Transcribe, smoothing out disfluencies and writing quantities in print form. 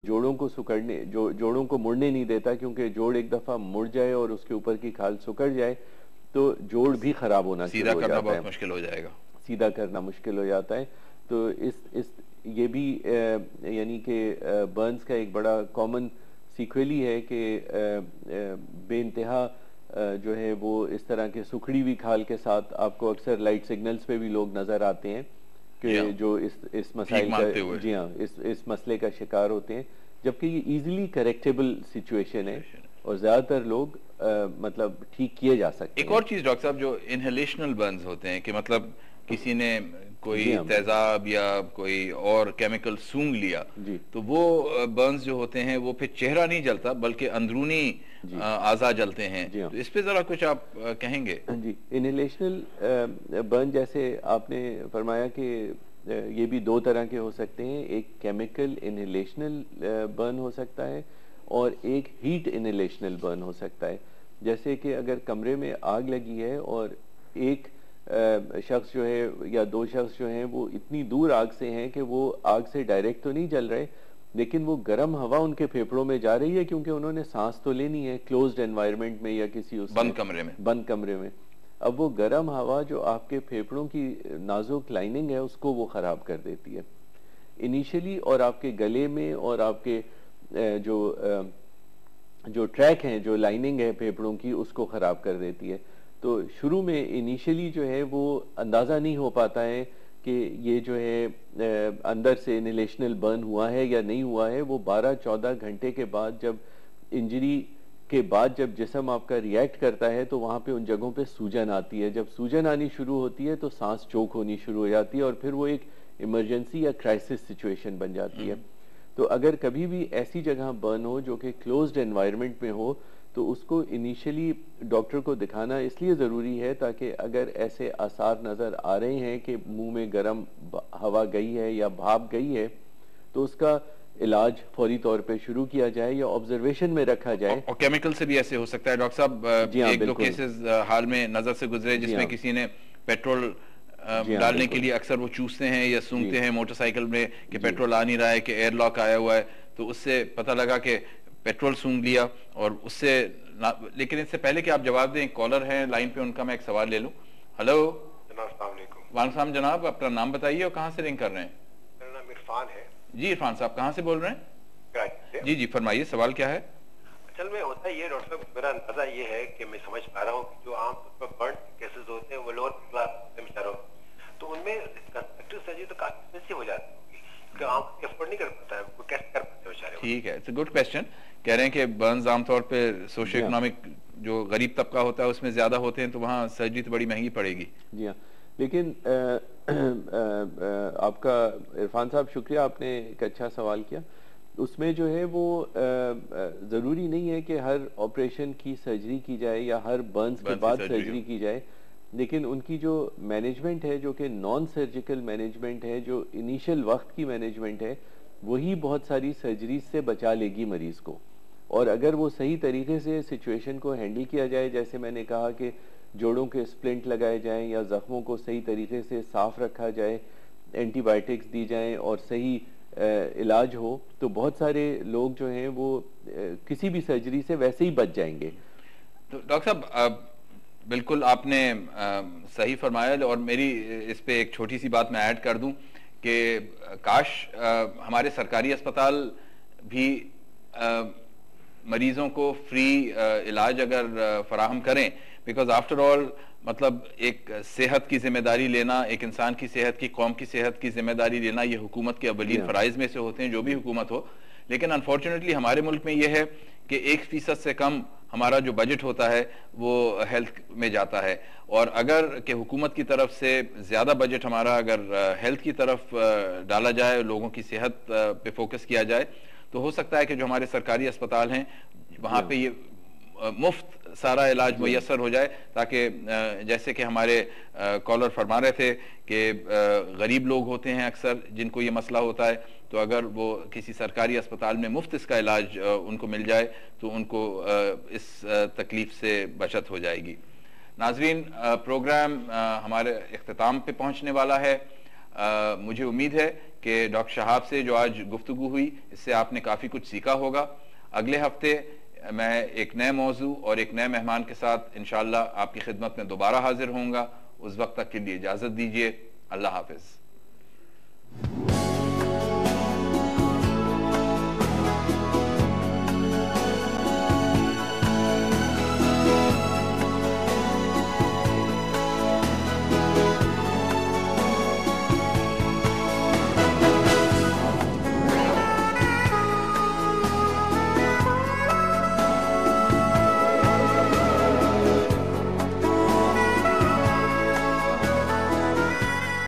जोड़ों को सिकुड़ने जोड़ों को मुड़ने नहीं देता, क्योंकि जोड़ एक दफ़ा मुड़ जाए और उसके ऊपर की खाल सिकुड़ जाए तो जोड़ भी ख़राब होना शुरू हो जाता है, सीधा करना बहुत मुश्किल हो जाएगा, सीधा करना मुश्किल हो जाता है। तो इस ये भी यानी कि बर्न्स का एक बड़ा कॉमन सीक्वेली है कि बेइंतहा जो है वो इस तरह के सुखड़ी हुई खाल के साथ आपको अक्सर लाइट सिग्नल्स पे भी लोग नज़र आते हैं कि जो इस मसाइल का, जी हाँ, इस मसले का शिकार होते हैं, जबकि ये इजीली करेक्टेबल सिचुएशन है और ज़्यादातर लोग मतलब ठीक किए जा सकते हैं। एक और चीज़ डॉक्टर साहब, जो इनहेलेशनल बर्न्स होते हैं कि मतलब किसी ने कोई तेजाब या कोई और केमिकल सूंघ लिया, तो वो बर्न्स जो होते हैं वो फिर चेहरा नहीं जलता बल्कि अंदरूनी आज़ा जलते हैं, तो इस पे ज़रा कुछ आप कहेंगे? जी, इनहेलेशनल बर्न जैसे आपने फरमाया कि ये भी दो तरह के हो सकते हैं, एक केमिकल इनहेलेशनल बर्न हो सकता है और एक हीट इनहेलेशनल बर्न हो सकता है। जैसे कि अगर कमरे में आग लगी है और एक शख्स जो है या दो शख्स जो हैं वो इतनी दूर आग से हैं कि वो आग से डायरेक्ट तो नहीं जल रहे, लेकिन वो गर्म हवा उनके फेफड़ों में जा रही है, क्योंकि उन्होंने सांस तो लेनी है क्लोज्ड एनवायरनमेंट में या किसी बंद कमरे में। अब वो गर्म हवा जो आपके फेफड़ों की नाजुक लाइनिंग है उसको वो खराब कर देती है इनिशियली, और आपके गले में और आपके जो ट्रैक हैं, जो लाइनिंग है फेफड़ों की, उसको खराब कर देती है। तो शुरू में इनिशियली जो है वो अंदाज़ा नहीं हो पाता है कि ये जो है अंदर से इनहेलेशनल बर्न हुआ है या नहीं हुआ है। वो 12-14 घंटे के बाद, जब इंजरी के बाद जब जिस्म आपका रिएक्ट करता है तो वहाँ पे उन जगहों पे सूजन आती है। जब सूजन आनी शुरू होती है तो सांस चोक होनी शुरू हो जाती है और फिर वो एक इमरजेंसी या क्राइसिस सिचुएशन बन जाती है। तो अगर कभी भी ऐसी जगह बर्न हो जो कि क्लोज्ड एनवायरनमेंट में हो तो उसको इनिशियली डॉक्टर को दिखाना इसलिए ज़रूरी है ताकि अगर ऐसे आसार नज़र आ रहे हैं कि मुंह में गर्म हवा गई है या भाप गई है तो उसका इलाज फौरी तौर पे शुरू किया जाए या ऑब्जर्वेशन में रखा जाए। और केमिकल से भी ऐसे हो सकता है डॉक्टर साहब, एक दो केसेस हाल में नज़र से गुजरे जिसमें किसी ने पेट्रोल डालने के लिए अक्सर वो चूसते हैं या सूंघते हैं मोटरसाइकिल में कि पेट्रोल आ नहीं रहा है, कि एयर लॉक आया हुआ है, तो उससे पता लगा कि पेट्रोल सूंघ लिया और उससे लेकिन इससे पहले कि आप जवाब दें, कॉलर हैं लाइन पे, उनका मैं एक सवाल ले लूं। हेलो जनाब, अस्सलाम वालेकुम। वालेकुम जनाब, अपना नाम बताइए और कहाँ से रिंग कर रहे हैं? मेरा नाम इरफान है। जी इरफान साहब, कहाँ से बोल रहे हैं? कराची से। जी जी फरमाइए, सवाल क्या है? असल में होता ये डॉक्टर साहब, मेरा अंदाजा ये है कि मैं समझ पा रहा हूँ कि जो आमतौर पर बर्न केसेस होते हैं वो लोअर क्लास के बेचारों, तो उनमें कंस्ट्रक्टिव सर्जरी तो काफी एक्सपेंसिव हो जाती है क्योंकि आम अफोर्ड नहीं कर पाता है, वो कैसे कर पाते हैं बेचारे। ठीक है, इट्स अ गुड क्वेश्चन। कह रहे हैं कि बर्न्स आमतौर पे सोशो इकोनॉमिक जो गरीब तबका होता है उसमें ज्यादा होते हैं, तो वहाँ सर्जरी तो बड़ी महंगी पड़ेगी। जी हाँ, लेकिन आपका इरफान साहब शुक्रिया, आपने एक अच्छा सवाल किया। उसमें जो है वो ज़रूरी नहीं है कि हर ऑपरेशन की सर्जरी की जाए या हर बर्न्स के बाद सर्जरी की जाए, लेकिन उनकी जो मैनेजमेंट है, जो कि नॉन सर्जिकल मैनेजमेंट है, जो इनिशियल वक्त की मैनेजमेंट है, वही बहुत सारी सर्जरी से बचा लेगी मरीज़ को। और अगर वो सही तरीके से सिचुएशन को हैंडल किया जाए, जैसे मैंने कहा कि जोड़ों के स्प्लिंट लगाए जाएं या ज़ख्मों को सही तरीके से साफ़ रखा जाए, एंटीबायोटिक्स दी जाएं और सही इलाज हो, तो बहुत सारे लोग जो हैं वो किसी भी सर्जरी से वैसे ही बच जाएंगे। तो डॉक्टर साहब बिल्कुल आपने सही फरमाया, और मेरी इस पे एक छोटी सी बात मैं ऐड कर दूं कि काश हमारे सरकारी अस्पताल भी मरीजों को फ्री इलाज अगर फराहम करें, बिकॉज आफ्टर ऑल मतलब एक सेहत की जिम्मेदारी लेना, एक इंसान की सेहत की, कौम की सेहत की जिम्मेदारी लेना, ये हुकूमत के अवलीन फराइज में से होते हैं, जो भी हुकूमत हो। लेकिन अनफॉर्चुनेटली हमारे मुल्क में यह है कि 1% से कम हमारा जो बजट होता है वो हेल्थ में जाता है, और अगर कि हुकूमत की तरफ से ज़्यादा बजट हमारा अगर हेल्थ की तरफ डाला जाए, लोगों की सेहत पे फोकस किया जाए, तो हो सकता है कि जो हमारे सरकारी अस्पताल हैं वहाँ पे ये मुफ्त सारा इलाज मुयस्सर हो जाए, ताकि जैसे कि हमारे कॉलर फरमा रहे थे कि गरीब लोग होते हैं अक्सर जिनको ये मसला होता है, तो अगर वो किसी सरकारी अस्पताल में मुफ्त इसका इलाज उनको मिल जाए तो उनको इस तकलीफ से बचत हो जाएगी। नाजरीन, प्रोग्राम हमारे इख्तिताम पे पहुंचने वाला है। मुझे उम्मीद है کہ ڈاکٹر شہاب سے جو آج گفتگو ہوئی اس سے آپ نے کافی کچھ سیکھا ہوگا. اگلے ہفتے میں ایک نئے موضوع اور ایک نئے مہمان کے ساتھ انشاءاللہ آپ کی خدمت میں دوبارہ حاضر ہوں گا. اس وقت تک کے لیے اجازت دیجیے. اللہ حافظ.